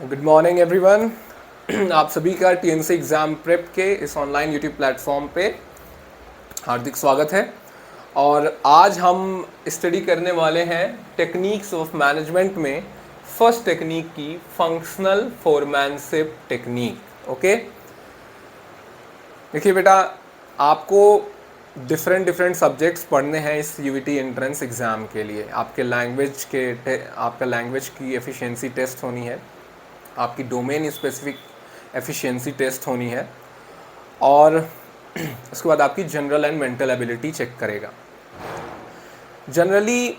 Good morning everyone. आप सभी का टीएनसी एग्ज़ाम प्रेप के इस ऑनलाइन यूट्यूब प्लेटफॉर्म पे हार्दिक स्वागत है। और आज हम स्टडी करने वाले हैं टेक्निक्स ऑफ मैनेजमेंट में फर्स्ट टेक्निक की फंक्शनल फोरमैनशिप टेक्निक। ओके, देखिए बेटा, आपको डिफरेंट डिफरेंट सब्जेक्ट्स पढ़ने हैं इस यूईटी एंट्रेंस एग्ज़ाम के लिए। आपका लैंग्वेज की एफिशिएंसी टेस्ट होनी है, आपकी डोमेन स्पेसिफिक एफिशिएंसी टेस्ट होनी है, और उसके बाद आपकी general and mental ability check करेगा। जनरली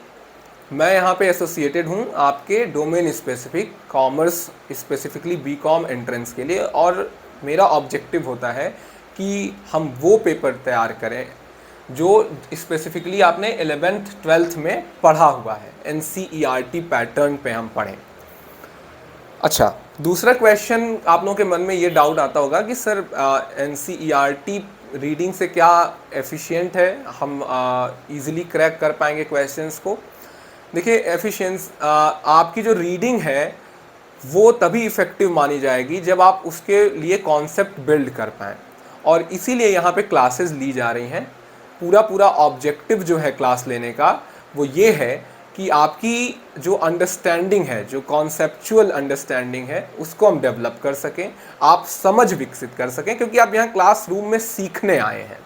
मैं यहाँ पे एसोसिएटेड हूँ आपके domain specific commerce specifically BCom entrance के लिए, और मेरा ऑब्जेक्टिव होता है कि हम वो पेपर तैयार करें जो स्पेसिफिकली आपने 11th 12th में पढ़ा हुआ है, एनसीईआरटी पैटर्न पे हम पढ़ें। अच्छा, दूसरा क्वेश्चन आप लोगों के मन में ये डाउट आता होगा कि सर एनसीईआरटी रीडिंग से क्या एफिशिएंट है, हम इजीली क्रैक कर पाएंगे क्वेश्चंस को। देखिए, आपकी जो रीडिंग है वो तभी इफ़ेक्टिव मानी जाएगी जब आप उसके लिए कॉन्सेप्ट बिल्ड कर पाएँ, और इसीलिए यहाँ पे क्लासेस ली जा रही हैं। पूरा ऑब्जेक्टिव जो है क्लास लेने का वो ये है कि आपकी जो अंडरस्टैंडिंग है, जो कॉन्सेप्चुअल अंडरस्टैंडिंग है, उसको हम डेवलप कर सकें, आप समझ विकसित कर सकें, क्योंकि आप यहाँ क्लासरूम में सीखने आए हैं।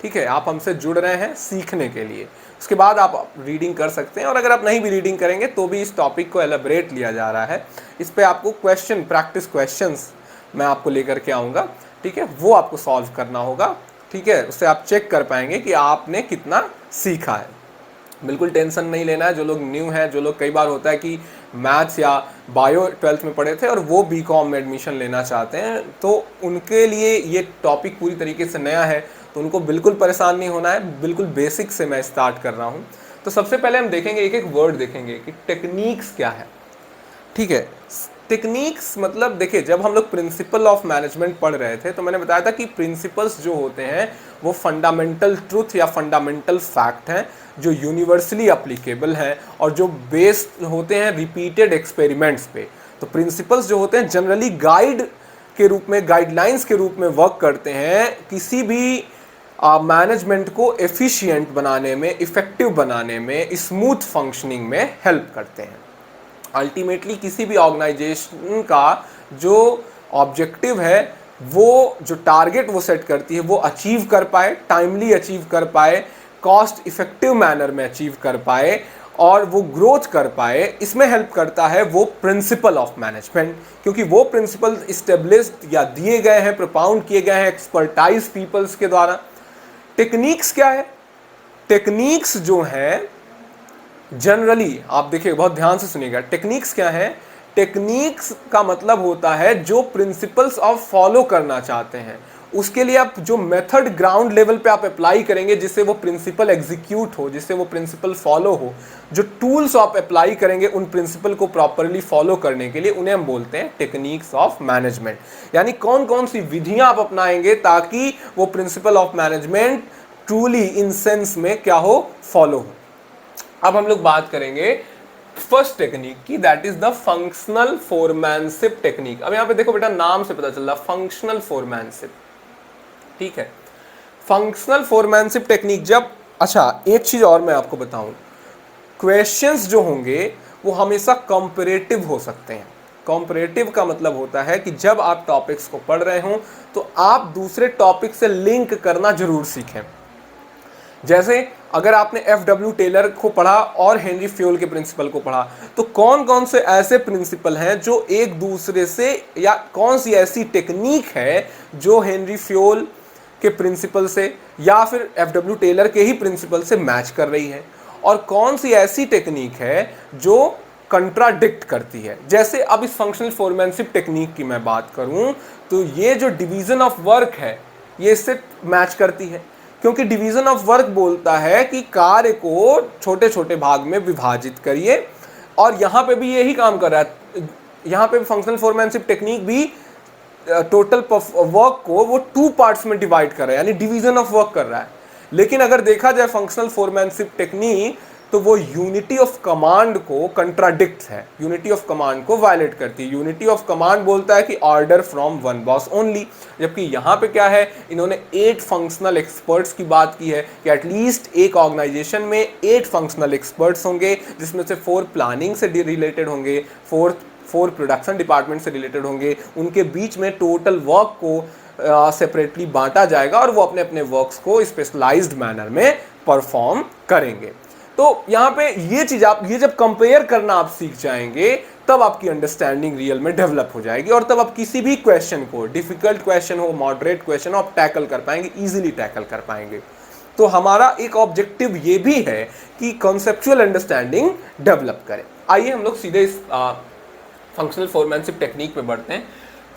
ठीक है, आप हमसे जुड़ रहे हैं सीखने के लिए। उसके बाद आप रीडिंग कर सकते हैं, और अगर आप नहीं भी रीडिंग करेंगे तो भी इस टॉपिक को एलेबरेट लिया जा रहा है। इस पर आपको प्रैक्टिस क्वेश्चंस मैं आपको लेकर के आऊँगा। ठीक है, वो आपको सॉल्व करना होगा। ठीक है, उससे आप चेक कर पाएंगे कि आपने कितना सीखा है। बिल्कुल टेंशन नहीं लेना है। जो लोग न्यू हैं, जो लोग, कई बार होता है कि मैथ्स या बायो 12th में पढ़े थे और वो बीकॉम में एडमिशन लेना चाहते हैं, तो उनके लिए ये टॉपिक पूरी तरीके से नया है, तो उनको बिल्कुल परेशान नहीं होना है। बिल्कुल बेसिक से मैं स्टार्ट कर रहा हूँ। तो सबसे पहले हम देखेंगे, एक एक वर्ड देखेंगे कि टेक्निक्स क्या है। ठीक है, टेक्निक्स मतलब, देखिए, जब हम लोग प्रिंसिपल ऑफ मैनेजमेंट पढ़ रहे थे तो मैंने बताया था कि प्रिंसिपल्स जो होते हैं वो फंडामेंटल ट्रूथ या फंडामेंटल फैक्ट हैं जो यूनिवर्सली अप्लीकेबल हैं और जो बेस्ड होते हैं रिपीटेड एक्सपेरिमेंट्स पे। तो प्रिंसिपल्स जो होते हैं जनरली गाइड के रूप में, गाइडलाइंस के रूप में वर्क करते हैं, किसी भी मैनेजमेंट को एफिशिएंट बनाने में, इफेक्टिव बनाने में, स्मूथ फंक्शनिंग में हेल्प करते हैं। अल्टीमेटली किसी भी ऑर्गेनाइजेशन का जो ऑब्जेक्टिव है, वो जो टारगेट वो सेट करती है, वो अचीव कर पाए, टाइमली अचीव कर पाए, कॉस्ट इफेक्टिव मैनर में अचीव कर पाए, और वो ग्रोथ कर पाए, इसमें हेल्प करता है वो प्रिंसिपल ऑफ मैनेजमेंट। क्योंकि वो प्रिंसिपल इस्टेब्लिश्ड या दिए गए हैं, प्रोपाउंड किए गए हैं एक्सपर्टाइज पीपल्स के द्वारा। टेक्निक्स क्या है? टेक्निक्स जो है जनरली, आप देखिए, बहुत ध्यान से सुनिएगा, टेक्निक्स क्या है? टेक्निक्स का मतलब होता है जो प्रिंसिपल्स आप फॉलो करना चाहते हैं, उसके लिए आप जो मेथड ग्राउंड लेवल पे आप अप्लाई करेंगे, जिससे वो प्रिंसिपल एग्जीक्यूट हो, जिससे वो प्रिंसिपल फॉलो हो, जो टूल्स आप अप्लाई करेंगे उन प्रिंसिपल को प्रॉपरली फॉलो करने के लिए, उन्हें हम बोलते हैं टेक्निक्स ऑफ मैनेजमेंट। यानी कौन कौन सी विधियां आप अपनाएंगे ताकि वो principle of management truly in sense में क्या हो, फॉलो हो। अब हम लोग बात करेंगे फर्स्ट टेक्निक की, that is the functional foremanship technique. अब यहां पे देखो बेटा, नाम से पता चल रहा फंक्शनल फोरमैनशिप। ठीक है, फंक्शनल फोरमैनशिप टेक्निक जब, अच्छा एक चीज और मैं आपको बताऊं, क्वेश्चंस जो होंगे वो हमेशा कंपैरेटिव हो सकते हैं। कंपैरेटिव का मतलब होता है कि जब आप टॉपिक्स को पढ़ रहे हो तो आप दूसरे टॉपिक से लिंक करना जरूर सीखें। जैसे अगर आपने एफ.डब्ल्यू. टेलर को पढ़ा और हेनरी फ्योल के प्रिंसिपल को पढ़ा, तो कौन कौन से ऐसे प्रिंसिपल हैं जो एक दूसरे से, या कौन सी ऐसी टेक्निक है जो हेनरी फ्योल के प्रिंसिपल से या फिर एफ.डब्ल्यू. टेलर के ही प्रिंसिपल से मैच कर रही है, और कौन सी ऐसी टेक्निक है जो कंट्राडिक्ट करती है। जैसे अब इस फंक्शनल फोरमैनशिप टेक्निक की मैं बात करूं तो ये जो डिवीजन ऑफ वर्क है ये इससे मैच करती है, क्योंकि डिवीजन ऑफ वर्क बोलता है कि कार्य को छोटे छोटे भाग में विभाजित करिए, और यहां पे भी यही काम कर रहा है। यहां पे फंक्शनल फोरमैनशिप टेक्निक भी टोटल वर्क को वो 2 पार्ट्स में डिवाइड कर रहा है, यानी डिवीजन ऑफ वर्क कर रहा है। लेकिन अगर देखा जाए फंक्शनल फोरमैनशिप टेक्निक तो वो यूनिटी ऑफ कमांड को कंट्राडिक्ट है, यूनिटी ऑफ कमांड को वायलेट करती है। यूनिटी ऑफ कमांड बोलता है कि order from one boss only, जबकि यहाँ पे क्या है, इन्होंने 8 फंक्शनल एक्सपर्ट्स की बात की है कि एटलीस्ट एक ऑर्गेनाइजेशन में 8 फंक्शनल एक्सपर्ट्स होंगे, जिसमें से 4 प्लानिंग से रिलेटेड होंगे, 4 प्रोडक्शन डिपार्टमेंट से रिलेटेड होंगे। उनके बीच में टोटल वर्क को सेपरेटली बांटा जाएगा और वो अपने अपने वर्क्स को स्पेशलाइज्ड मैनर में परफॉर्म करेंगे। तो यहाँ पे ये चीज आप ये जब कंपेयर करना आप सीख जाएंगे, तब आपकी अंडरस्टैंडिंग रियल में डेवलप हो जाएगी और तब आप किसी भी क्वेश्चन को, डिफिकल्ट क्वेश्चन हो, मॉडरेट क्वेश्चन हो, आप टैकल कर पाएंगे, इजीली टैकल कर पाएंगे। तो हमारा एक ऑब्जेक्टिव ये भी है कि कॉन्सेप्चुअल अंडरस्टैंडिंग डेवलप करें। आइए हम लोग सीधे इस फंक्शनल फोरमैनशिप टेक्निक पे बढ़ते हैं।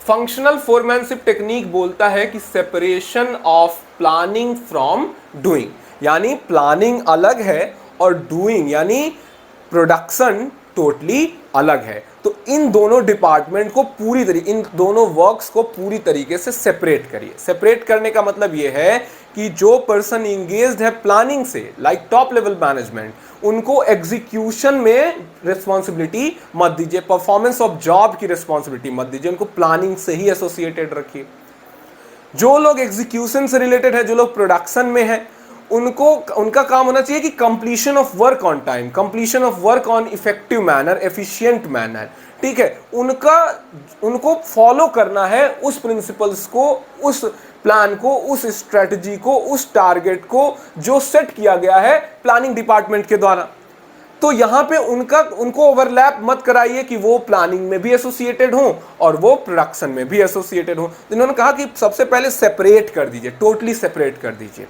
फंक्शनल फोरमैनशिप टेक्निक बोलता है कि separation of planning from doing, यानी प्लानिंग अलग है और डूइंग यानी प्रोडक्शन टोटली अलग है। तो इन दोनों डिपार्टमेंट को पूरी तरीके, इन दोनों वर्क्स को पूरी तरीके से सेपरेट करिए। सेपरेट करने का मतलब ये है कि जो पर्सन इंगेज्ड है प्लानिंग से, लाइक टॉप लेवल मैनेजमेंट, उनको एग्जीक्यूशन में रिस्पॉन्सिबिलिटी मत दीजिए, परफॉर्मेंस ऑफ जॉब की रिस्पॉन्सिबिलिटी मत दीजिए, उनको प्लानिंग से ही एसोसिएटेड रखिए। जो लोग एग्जीक्यूशन से रिलेटेड है, जो लोग प्रोडक्शन में है, उनको उनका काम होना चाहिए कि completion of work on time, completion of work on effective manner, efficient manner, ठीक है। उनको फॉलो करना है उस प्रिंसिपल्स को, उस प्लान को, उस स्ट्रेटजी को, उस टारगेट को जो सेट किया गया है प्लानिंग डिपार्टमेंट के द्वारा। तो यहां पे उनको ओवरलैप मत कराइए कि वो प्लानिंग में भी एसोसिएटेड हो और वो प्रोडक्शन में भी एसोसिएटेड हो। तो इन्होंने कहा कि सबसे पहले सेपरेट कर दीजिए, टोटली सेपरेट कर दीजिए।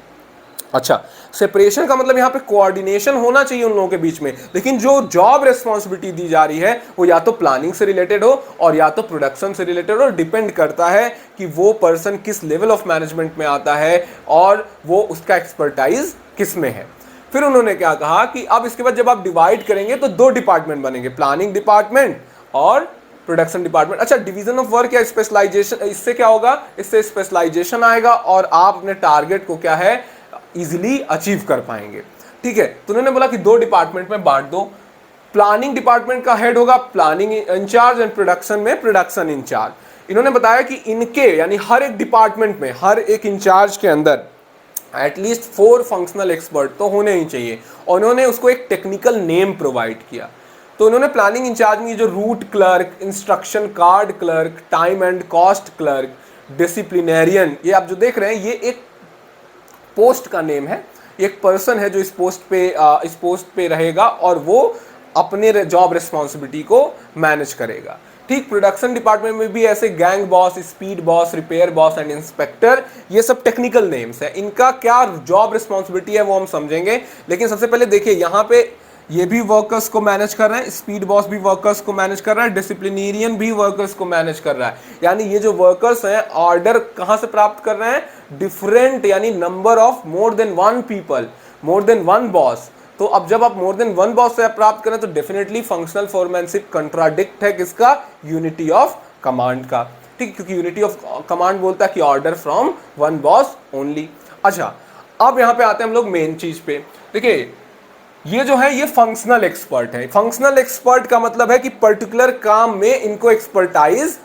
अच्छा, सेपरेशन का मतलब यहाँ पे कोऑर्डिनेशन होना चाहिए उन लोगों के बीच में, लेकिन जो जॉब रिस्पॉन्सिबिलिटी दी जा रही है वो या तो प्लानिंग से रिलेटेड हो और या तो प्रोडक्शन से रिलेटेड हो। डिपेंड करता है कि वो पर्सन किस लेवल ऑफ मैनेजमेंट में आता है और वो उसका एक्सपर्टाइज किस में है। फिर उन्होंने क्या कहा कि अब इसके बाद जब आप डिवाइड करेंगे तो 2 डिपार्टमेंट बनेंगे, प्लानिंग डिपार्टमेंट और प्रोडक्शन डिपार्टमेंट। अच्छा, डिवीजन ऑफ वर्क या स्पेशलाइजेशन, इससे क्या होगा, इससे स्पेशलाइजेशन आएगा और आप अपने टारगेट को क्या है इजीली अचीव कर पाएंगे, ठीक है। तो उन्होंने बोला कि 2 डिपार्टमेंट में बांट दो। प्लानिंग डिपार्टमेंट का हेड होगा प्लानिंग इंचार्ज एंड प्रोडक्शन में प्रोडक्शन इंचार्ज। इन्होंने बताया कि इनके यानी हर एक डिपार्टमेंट में, हर एक इंचार्ज के अंदर एटलीस्ट 4 फंक्शनल एक्सपर्ट तो होने ही चाहिए और उन्होंने उसको एक टेक्निकल नेम प्रोवाइड किया। तो उन्होंने प्लानिंग इंचार्ज में जो root clerk, instruction card clerk, time and cost clerk, disciplinarian, ये आप जो देख रहे हैं ये एक पोस्ट का नेम है, एक पर्सन है जो इस पोस्ट पे रहेगा और वो अपने जॉब रिस्पॉन्सिबिलिटी को मैनेज करेगा, ठीक। प्रोडक्शन डिपार्टमेंट में भी ऐसे gang boss, speed boss, repair boss and inspector, ये सब टेक्निकल नेम्स है। इनका क्या जॉब रिस्पॉन्सिबिलिटी है वो हम समझेंगे, लेकिन सबसे पहले देखिए यहाँ पे ये भी वर्कर्स को मैनेज कर रहा है, स्पीड बॉस भी वर्कर्स को मैनेज कर रहा है, डिसिप्लिनेरियन भी वर्कर्स को मैनेज कर रहा है। यानी ये जो वर्कर्स हैं ऑर्डर कहां से प्राप्त कर रहे हैं, डिफरेंट यानी number of more than 1 people, more than 1 boss. तो अब जब आप मोर देन 1 बॉस से प्राप्त करें तो डेफिनेटली फंक्शनल फोरमैनशिप कंट्राडिक्ट है किसका, यूनिटी ऑफ कमांड का, ठीक, क्योंकि यूनिटी ऑफ कमांड बोलता है कि ऑर्डर फ्रॉम 1 बॉस ओनली। अच्छा, अब यहां पे आते हैं हम लोग मेन चीज पे। देखिए ये जो है ये फंक्शनल एक्सपर्ट है। फंक्शनल एक्सपर्ट का मतलब है कि पर्टिकुलर काम में इनको एक्सपर्टाइज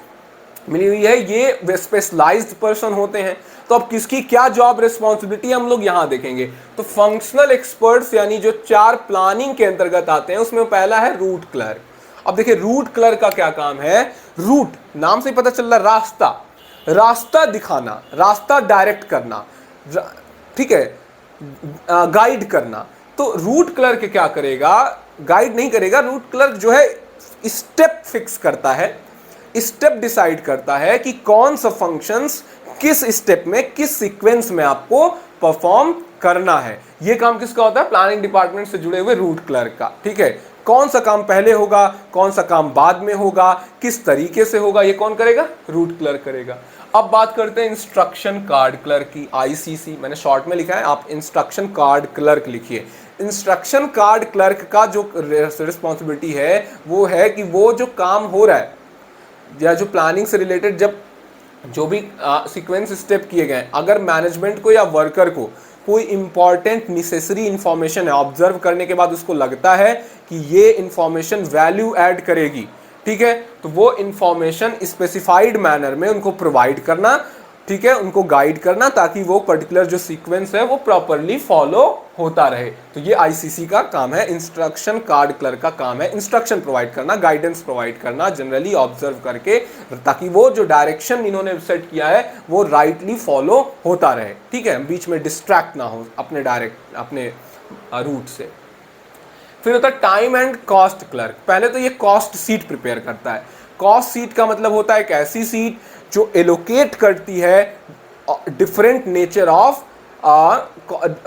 मिली हुई है, ये स्पेशलाइज्ड पर्सन होते हैं। तो अब किसकी क्या जॉब रिस्पॉन्सिबिलिटी हम लोग यहां देखेंगे। तो फंक्शनल एक्सपर्ट्स यानी जो 4 प्लानिंग के अंतर्गत आते हैं उसमें पहला है रूट क्लर्क। अब देखिए रूट क्लर्क का क्या काम है, रूट नाम से ही पता चल रहा, रास्ता दिखाना, रास्ता डायरेक्ट करना, ठीक है, गाइड करना। तो रूट क्लर्क क्या करेगा, गाइड नहीं करेगा, रूट क्लर्क जो है स्टेप फिक्स करता है, स्टेप डिसाइड करता है कि कौन सा फंक्शंस किस स्टेप में, किस सीक्वेंस में आपको परफॉर्म करना है। ये काम किसका होता है, प्लानिंग डिपार्टमेंट से जुड़े हुए रूट क्लर्क का, ठीक है। कौन सा काम पहले होगा, कौन सा काम बाद में होगा, किस तरीके से होगा, ये कौन करेगा, रूट क्लर्क करेगा। अब बात करते हैं इंस्ट्रक्शन कार्ड क्लर्क की, ICC मैंने शॉर्ट में लिखा है, आप इंस्ट्रक्शन कार्ड क्लर्क लिखिए। इंस्ट्रक्शन कार्ड क्लर्क का जो रिस्पॉन्सिबिलिटी है वो है कि वो जो काम हो रहा है या जो प्लानिंग से रिलेटेड जब जो भी सीक्वेंस स्टेप किए गए, अगर मैनेजमेंट को या वर्कर को कोई इंपॉर्टेंट नेसेसरी इंफॉर्मेशन है, ऑब्जर्व करने के बाद उसको लगता है कि ये इंफॉर्मेशन वैल्यू ऐड करेगी, ठीक है, तो वो इंफॉर्मेशन स्पेसिफाइड मैनर में उनको प्रोवाइड करना, ठीक है, उनको गाइड करना ताकि वो पर्टिकुलर जो सीक्वेंस है वो प्रॉपरली फॉलो होता रहे। तो ये आईसीसी का काम है, इंस्ट्रक्शन कार्ड क्लर्क का काम है इंस्ट्रक्शन प्रोवाइड करना, गाइडेंस प्रोवाइड करना, जनरली ऑब्जर्व करके, ताकि वो जो डायरेक्शन इन्होंने सेट किया है वो राइटली फॉलो होता रहे, ठीक है, बीच में डिस्ट्रैक्ट ना हो अपने रूट से। फिर होता है टाइम एंड कॉस्ट क्लर्क। पहले तो ये कॉस्ट सीट प्रिपेयर करता है। कॉस्ट सीट का मतलब होता है एक ऐसी सीट जो एलोकेट करती है डिफरेंट नेचर ऑफ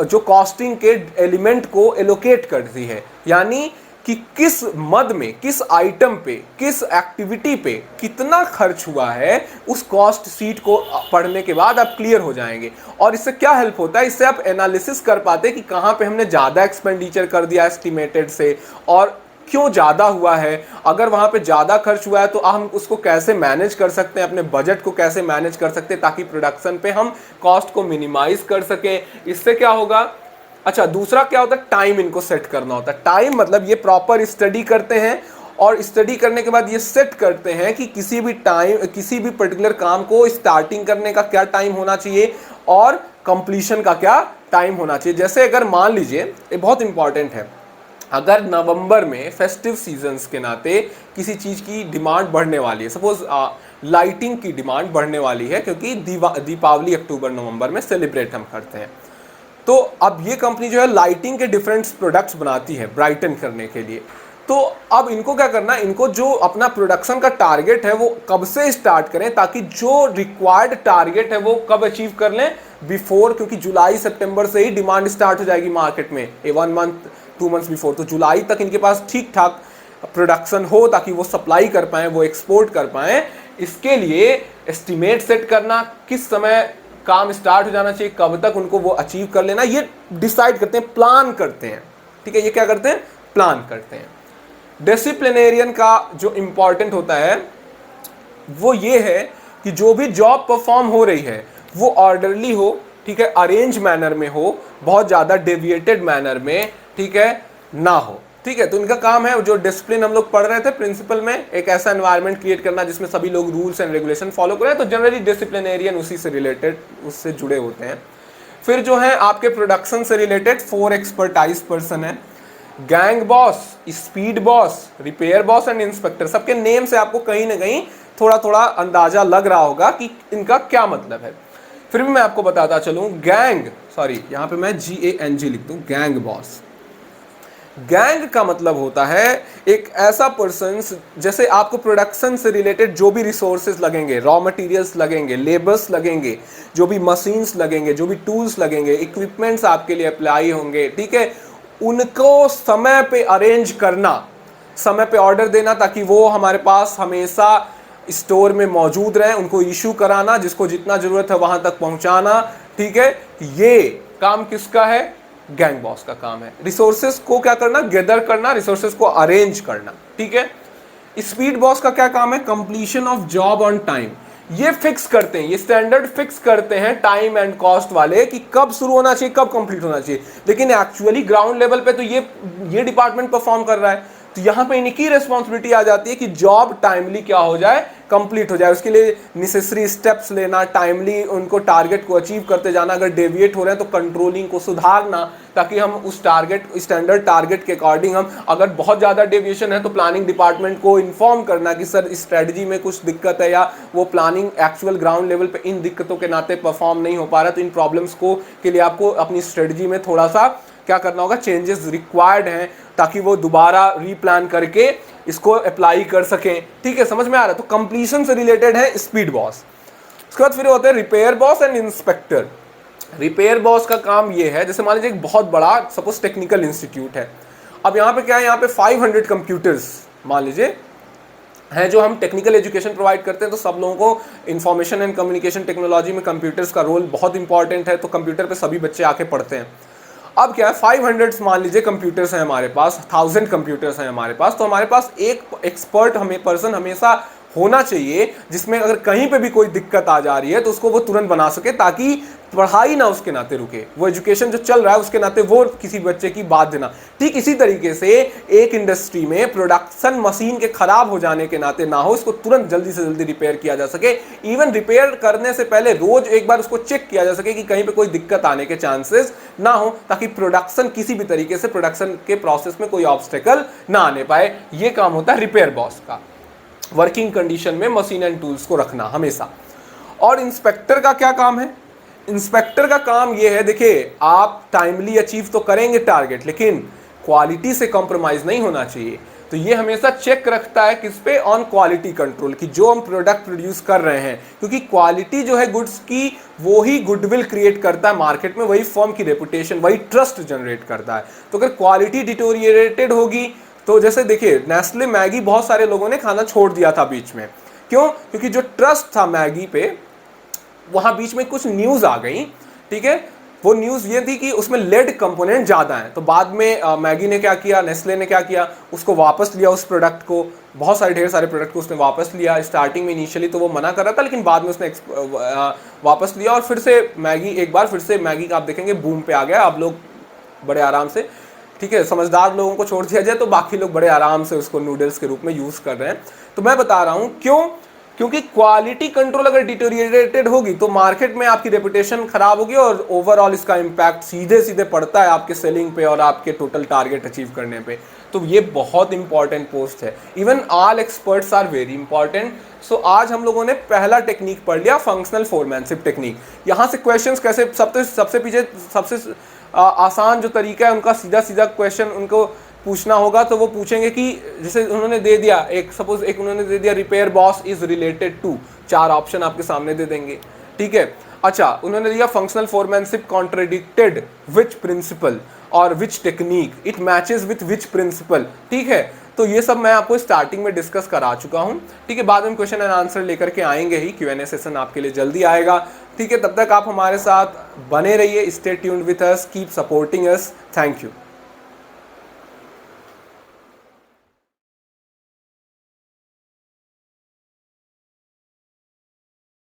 जो कॉस्टिंग के एलिमेंट को एलोकेट करती है, यानी कि किस मद में, किस आइटम पे, किस एक्टिविटी पे कितना खर्च हुआ है, उस कॉस्ट सीट को पढ़ने के बाद आप क्लियर हो जाएंगे। और इससे क्या हेल्प होता है, इससे आप एनालिसिस कर पाते हैं कि कहाँ पे हमने ज़्यादा एक्सपेंडिचर कर दिया एस्टिमेटेड से और क्यों ज़्यादा हुआ है। अगर वहाँ पे ज़्यादा खर्च हुआ है तो हम उसको कैसे मैनेज कर सकते हैं, अपने बजट को कैसे मैनेज कर सकते हैं ताकि प्रोडक्शन पे हम कॉस्ट को मिनिमाइज कर सकें। इससे क्या होगा, अच्छा दूसरा क्या होता है, टाइम इनको सेट करना होता है। टाइम मतलब ये प्रॉपर स्टडी करते हैं और स्टडी करने के बाद ये सेट करते हैं कि किसी भी पर्टिकुलर काम को स्टार्टिंग करने का क्या टाइम होना चाहिए और कंप्लीशन का क्या टाइम होना चाहिए। जैसे अगर मान लीजिए, ये बहुत इंपॉर्टेंट है, अगर नवंबर में फेस्टिव सीजन्स के नाते किसी चीज़ की डिमांड बढ़ने वाली है, सपोज लाइटिंग की डिमांड बढ़ने वाली है क्योंकि दीपावली अक्टूबर नवंबर में सेलिब्रेट हम करते हैं, तो अब ये कंपनी जो है लाइटिंग के डिफरेंट प्रोडक्ट्स बनाती है ब्राइटन करने के लिए। तो अब इनको क्या करना है, इनको जो अपना प्रोडक्शन का टारगेट है वो कब से स्टार्ट करें ताकि जो रिक्वायर्ड टारगेट है वो कब अचीव कर लें, बिफोर, क्योंकि जुलाई सितंबर से ही डिमांड स्टार्ट हो जाएगी मार्केट में, 1 मंथ 2 मंथ्स बिफोर। तो जुलाई तक इनके पास ठीक ठाक प्रोडक्शन हो ताकि वो सप्लाई कर पाएँ, वो एक्सपोर्ट कर पाएँ। इसके लिए एस्टिमेट सेट करना, किस समय काम स्टार्ट हो जाना चाहिए, कब तक उनको वो अचीव कर लेना, ये डिसाइड करते हैं, प्लान करते हैं, ठीक है, ये क्या करते हैं, प्लान करते हैं। डिसिप्लिनेरियन का जो इंपॉर्टेंट होता है वो ये है कि जो भी जॉब परफॉर्म हो रही है वो ऑर्डरली हो, ठीक है, अरेंज मैनर में हो, बहुत ज़्यादा डेविएटेड मैनर में, ठीक है, ना हो, ठीक है। तो इनका काम है, जो डिसिप्लिन हम लोग पढ़ रहे थे प्रिंसिपल में, एक ऐसा एनवायरनमेंट क्रिएट करना जिसमें सभी लोग रूल्स एंड रेगुलेशन फॉलो करें। तो जनरली डिसिप्लिनेरियन उसी से रिलेटेड, उससे जुड़े होते हैं। फिर जो है आपके प्रोडक्शन से रिलेटेड 4 एक्सपर्टाइज पर्सन है, gang boss, speed boss, repair boss and inspector. सबके नेम से आपको कहीं ना कहीं थोड़ा थोड़ा अंदाजा लग रहा होगा कि इनका क्या मतलब है। फिर भी मैं आपको बताता चलूं, यहाँ पे मैं GANG लिख दूं, गैंग बॉस। गैंग का मतलब होता है एक ऐसा पर्सन, जैसे आपको प्रोडक्शन से रिलेटेड जो भी रिसोर्सेज लगेंगे, रॉ मटेरियल्स लगेंगे, लेबर्स लगेंगे, जो भी मशीन्स लगेंगे, जो भी टूल्स लगेंगे, इक्विपमेंट्स आपके लिए अप्लाई होंगे, ठीक है, उनको समय पे अरेंज करना, समय पे ऑर्डर देना ताकि वो हमारे पास हमेशा स्टोर में मौजूद रहें, उनको इशू कराना, जिसको जितना जरूरत है वहां तक पहुंचाना, ठीक है, ये काम किसका है, गैंग बॉस का काम है। रिसोर्सेज को क्या करना, गैदर करना, रिसोर्सेज को अरेंज करना, ठीक है। स्पीड बॉस का क्या काम है, completion of job on time. ये फिक्स करते हैं, ये स्टैंडर्ड फिक्स करते हैं टाइम एंड कॉस्ट वाले कि कब शुरू होना चाहिए, कब कंप्लीट होना चाहिए। लेकिन एक्चुअली ग्राउंड लेवल पे तो ये डिपार्टमेंट परफॉर्म कर रहा है, तो यहाँ पे इनकी रिस्पॉन्सिबिलिटी आ जाती है कि जॉब टाइमली क्या हो जाए, कंप्लीट हो जाए। उसके लिए नेसेसरी स्टेप्स लेना, टाइमली उनको टारगेट को अचीव करते जाना, अगर डेविएट हो रहे हैं तो कंट्रोलिंग को सुधारना ताकि हम उस स्टैंडर्ड टारगेट के अकॉर्डिंग हम, अगर बहुत ज़्यादा डेविएशन है तो प्लानिंग डिपार्टमेंट को इन्फॉर्म करना कि सर इस स्ट्रेटजी में कुछ दिक्कत है या वो प्लानिंग एक्चुअल ग्राउंड लेवल पे इन दिक्कतों के नाते परफॉर्म नहीं हो पा रहा, तो इन प्रॉब्लम्स को के लिए आपको अपनी स्ट्रेटजी में थोड़ा सा क्या करना होगा, चेंजेस रिक्वायर्ड हैं ताकि वो दोबारा रीप्लान करके इसको अप्लाई कर सकें, ठीक है, समझ में आ रहा है। तो कंप्लीशन से रिलेटेड है स्पीड बॉस। उसके बाद फिर होते हैं repair boss and inspector. Repair boss का काम ये है, जैसे मान लीजिए एक बहुत बड़ा सपोज टेक्निकल इंस्टीट्यूट है, अब यहाँ पे क्या है, यहाँ पे 500 कंप्यूटर्स मान लीजिए हैं जो हम टेक्निकल एजुकेशन प्रोवाइड करते हैं, तो सब लोगों को इंफॉर्मेशन एंड कम्युनिकेशन टेक्नोलॉजी में कंप्यूटर्स का रोल बहुत इंपॉर्टेंट है, तो कंप्यूटर पे सभी बच्चे आके पढ़ते हैं। अब क्या है, 500 मान लीजिए कंप्यूटर्स हैं हमारे पास, 1000 कंप्यूटर्स हैं हमारे पास, तो हमारे पास एक एक्सपर्ट पर्सन हमेशा होना चाहिए जिसमें अगर कहीं पे भी कोई दिक्कत आ जा रही है तो उसको वो तुरंत बना सके, ताकि पढ़ाई ना उसके नाते रुके, वो एजुकेशन जो चल रहा है उसके नाते वो किसी बच्चे की बात देना। ठीक इसी तरीके से एक इंडस्ट्री में प्रोडक्शन मशीन के खराब हो जाने के नाते ना हो, इसको तुरंत जल्दी से जल्दी रिपेयर किया जा सके। इवन रिपेयर करने से पहले रोज एक बार उसको चेक किया जा सके कि कहीं पे कोई दिक्कत आने के चांसेस ना हो, ताकि प्रोडक्शन किसी भी तरीके से प्रोडक्शन के प्रोसेस में कोई ऑब्स्टेकल ना आने पाए। ये काम होता है रिपेयर बॉस का, वर्किंग कंडीशन में मशीन एंड टूल्स को रखना हमेशा। और इंस्पेक्टर का क्या काम है? इंस्पेक्टर का काम ये है, देखिए आप टाइमली अचीव तो करेंगे टारगेट, लेकिन क्वालिटी से कॉम्प्रोमाइज नहीं होना चाहिए। तो ये हमेशा चेक रखता है किस पे? ऑन क्वालिटी कंट्रोल, कि जो हम प्रोडक्ट प्रोड्यूस कर रहे हैं, क्योंकि क्वालिटी जो है गुड्स की वो ही गुडविल क्रिएट करता है मार्केट में, वही फर्म की रेपुटेशन, वही ट्रस्ट जनरेट करता है। तो अगर क्वालिटी डिटोरिएटेड होगी तो जैसे देखिए नेस्ले मैगी बहुत सारे लोगों ने खाना छोड़ दिया था बीच में, क्यों? क्योंकि जो ट्रस्ट था मैगी पे, वहां बीच में कुछ न्यूज आ गई, ठीक है, वो न्यूज ये थी कि उसमें लेड कंपोनेंट ज्यादा है। तो बाद में मैगी ने क्या किया, नेस्ले ने क्या किया, उसको वापस लिया, उस प्रोडक्ट को, बहुत सारे ढेर सारे प्रोडक्ट को उसने वापस लिया। स्टार्टिंग में इनिशियली तो वो मना कर रहा था, लेकिन बाद में उसने वापस लिया, और फिर से मैगी, एक बार फिर से मैगी का आप देखेंगे बूम पे आ गया। अब लोग बड़े आराम से, ठीक है, समझदार लोगों को छोड़ दिया जाए तो बाकी लोग बड़े आराम से उसको नूडल्स के रूप में यूज कर रहे हैं। तो मैं बता रहा हूं क्यों, क्योंकि क्वालिटी कंट्रोल अगर डिटोरिएटेड होगी तो मार्केट में आपकी रेपुटेशन खराब होगी, और ओवरऑल इसका इम्पैक्ट सीधे सीधे पड़ता है आपके सेलिंग पे और आपके टोटल टारगेट अचीव करने पे। तो ये बहुत इंपॉर्टेंट पोस्ट है। Even all experts are very important. So आज हम लोगों ने पहला टेक्निक पढ़ लिया, फंक्शनल फोरमैनशिप टेक्निक। यहाँ से क्वेश्चंस कैसे, सबसे पीछे सबसे आसान जो तरीका है उनका सीधा सीधा क्वेश्चन उनको पूछना होगा। तो वो पूछेंगे कि जैसे उन्होंने दे दिया, एक सपोज एक उन्होंने दे दिया repair boss is related to, 4 option आपके सामने दे देंगे, ठीक है। अच्छा, उन्होंने दिया functional foremanship contradicted which principle और which technique, it matches with which principle, ठीक है। तो ये सब मैं आपको स्टार्टिंग में डिस्कस करा चुका हूँ, ठीक है। बाद में क्वेश्चन एंड आंसर लेकर के आएंगे ही, Q&A सेशन आपके लिए जल्दी आएगा, ठीक है। तब तक आप हमारे साथ बने रहिए, stay tuned with us, keep supporting us, thank you.